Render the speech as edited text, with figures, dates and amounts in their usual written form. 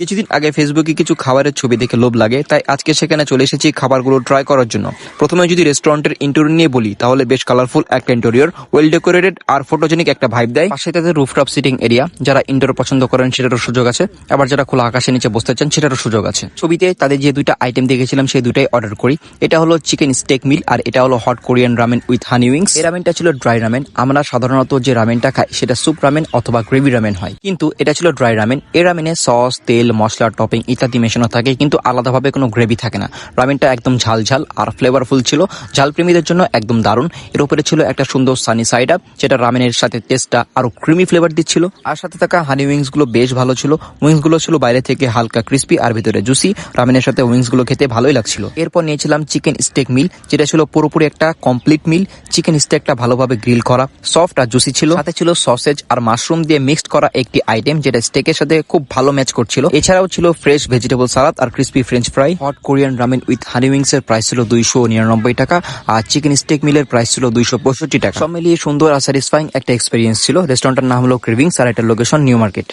কিছুদিন আগে ফেসবুকে কিছু খাবারের ছবি দেখে লোভ লাগে, তাই আজকে সেখানে চলে এসেছি খাবারগুলো ট্রাই করার জন্য। প্রথমে যদি রেস্টুরেন্টের ইন্টেরিয়র নিয়ে বলি, তাহলে বেশ কালারফুল একটা ইন্টেরিয়র, ওয়েল ডেকোরেটেড আর ফটোজেনিক একটা ভাইব দেয়। পাশে তাদের রুফটপ সিটিং এরিয়া, যারা ইনডোর পছন্দ করেন সেটারও সুযোগ আছে, আবার যারা খোলা আকাশের নিচে বসতে চান সেটারও সুযোগ আছে। ছবিতে তাদের যে দুইটা আইটেম দেখেছিলাম সেই দুটাই অর্ডার করি। এটা হলো চিকেন স্টেক মিল আর এটা হলো hot Korean ramen with honey wings. এই রামেনটা ছিল ড্রাই রামেন। আমরা সাধারণত যে রামেনটা খাই সেটা স্যুপ রামেন অথবা গ্রেভি রামেন হয়, কিন্তু এটা ছিল ড্রাই রামেন। এই রামেনে সস, তেল, মশলা, টপিং ইত্যাদি মেশানো থাকে, কিন্তু আলাদাভাবে কোনো গ্রেভি থাকে না। রামেনটা একদম ঝাল ঝাল আর ফ্লেভারফুল ছিল, ঝাল প্রেমীদের জন্য একদম দারুণ। এর উপরে ছিল একটা সুন্দর সানি সাইড আপ, যেটা রামেনের সাথে টেস্টটা আরো ক্রিমি ফ্লেভার দিচ্ছিল। আর সাথে থাকা হানি উইংস গুলো বেশ ভালো ছিল। উইংস গুলো ছিল বাইরে থেকে হালকা ক্রিস্পি আর ভিতরে জুসি। রামেনের সাথে উইংস গুলো খেতে ভালোই লাগছিল। এরপর নিয়েছিলাম চিকেন স্টেক মিল, যেটা ছিল পুরোপুরি একটা কমপ্লিট মিল। চিকেন স্টেকটা ভালোভাবে গ্রিল করা, সফট আর জুসি ছিল। সাথে ছিল সসেজ আর মাশরুম দিয়ে মিক্সড করা একটি আইটেম, যেটা স্টেকের সাথে খুব ভালো ম্যাচ করছিল। এছাড়াও ছিল ফ্রেশ ভেজিটেবল সালাদ আর crispy French fry. Hot Korean ramen with honey wings এর প্রাইস ছিল 299 টাকা আর চিকেন স্টেক মিলের প্রাইস ছিল 265 টাকা। সব মিলিয়ে সুন্দর আর স্যাটিসফাইং একটা এক্সপেরিয়েন্স ছিল। রেস্টুরেন্টের নাম হলো ক্রেভিংস আর এটার লোকেশন নিউ মার্কেট।